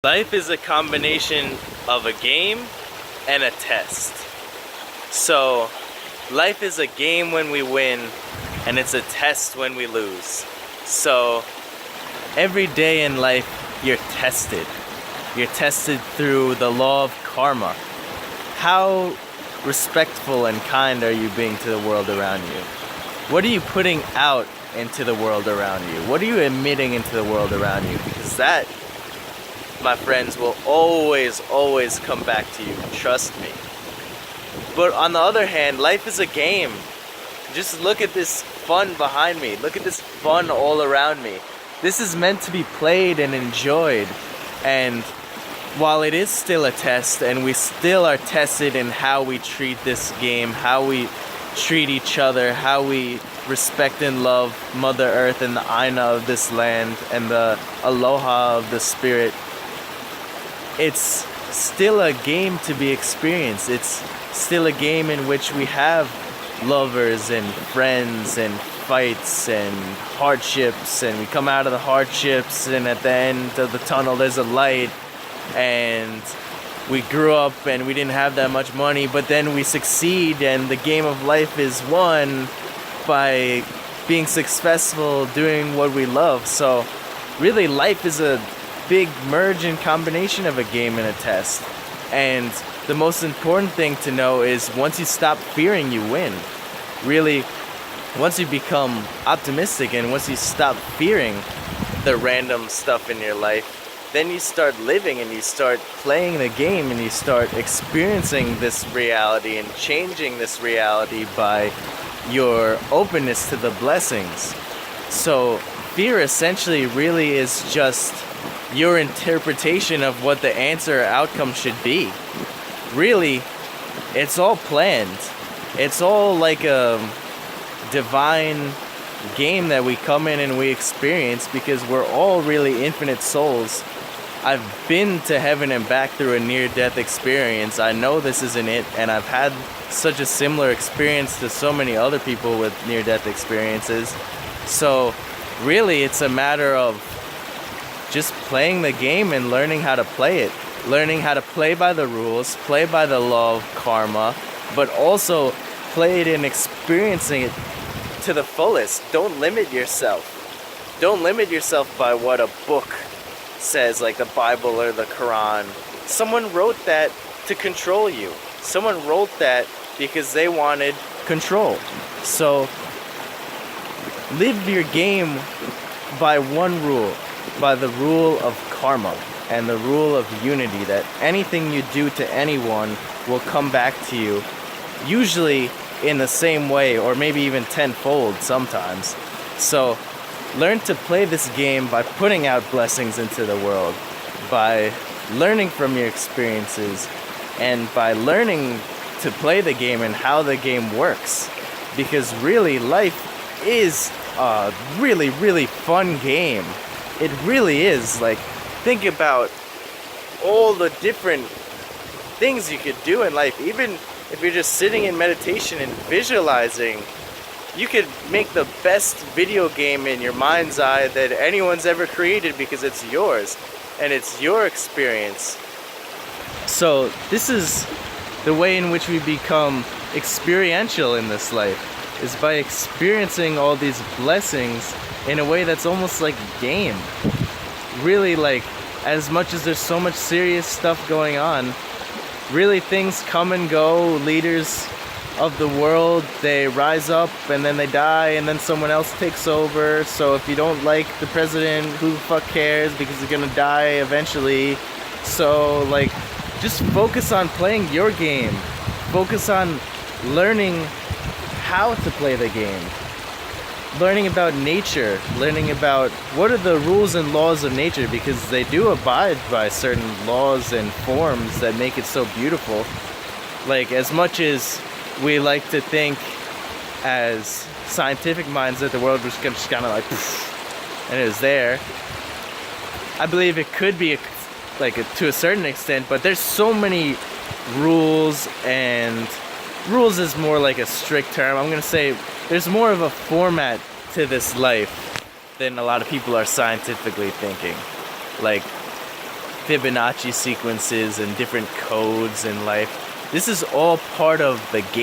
Life is a combination of a game and a test. So, life is a game when we win, and it's a test when we lose. So, every day in life, you're tested. You're tested through the law of karma. How respectful and kind are you being to the world around you? What are you putting out into the world around you? What are you emitting into the world around you? Because that, my friends, will always come back to you. Trust me. But on the other hand, life is a game. Just look at this fun behind me. Look at this fun all around me. This is meant to be played and enjoyed. And while it is still a test, and we still are tested in how we treat this game, how we treat each other, how we respect and love Mother Earth and the Aina of this land and the Aloha of the spirit, it's still a game to be experienced. It's still a game in which we have lovers and friends and fights and hardships, and we come out of the hardships, and at the end of the tunnel there's a light. And we grew up and we didn't have that much money, but then we succeed, and the game of life is won by being successful doing what we love. So really, life is a big merge and combination of a game and a test. And the most important thing to know is once you stop fearing, you win. Really, once you become optimistic and once you stop fearing the random stuff in your life, then you start living and you start playing the game and you start experiencing this reality and changing this reality by your openness to the blessings. So fear essentially really is just your interpretation of what the answer or outcome should be. Really, it's all planned. It's all like a divine game that we come in and we experience, because we're all really infinite souls. I've been to heaven and back through a near-death experience. I know this isn't it, and I've had such a similar experience to so many other people with near-death experiences. So really, it's a matter of just playing the game and learning how to play it. Learning how to play by the rules, play by the law of karma, but also play it and experiencing it to the fullest. Don't limit yourself. Don't limit yourself by what a book says, like the Bible or the Quran. Someone wrote that to control you. Someone wrote that because they wanted control. So live your game by one rule, by the rule of karma and the rule of unity, that anything you do to anyone will come back to you, usually in the same way, or maybe even tenfold sometimes. So learn to play this game by putting out blessings into the world, by learning from your experiences, and by learning to play the game and how the game works. Because really, life is a really fun game. It really is. Like, think about all the different things you could do in life. Even if you're just sitting in meditation and visualizing, you could make the best video game in your mind's eye that anyone's ever created, because it's yours and it's your experience. So this is the way in which we become experiential in this life, is by experiencing all these blessings in a way that's almost like a game. Really, like, as much as there's so much serious stuff going on, really things come and go. Leaders of the world, they rise up and then they die and then someone else takes over. So if you don't like the president, who the fuck cares, because he's gonna die eventually. So like, just focus on playing your game. Focus on learning how to play the game. Learning about nature, learning about what are the rules and laws of nature, because they do abide by certain laws and forms that make it so beautiful. Like, as much as we like to think as scientific minds that the world was just kind of like poof, and it was there, I believe it could be to a certain extent, but there's so many rules, and rules is more like a strict term. I'm gonna say there's more of a format to this life than a lot of people are scientifically thinking. Like, Fibonacci sequences and different codes in life. This is all part of the game.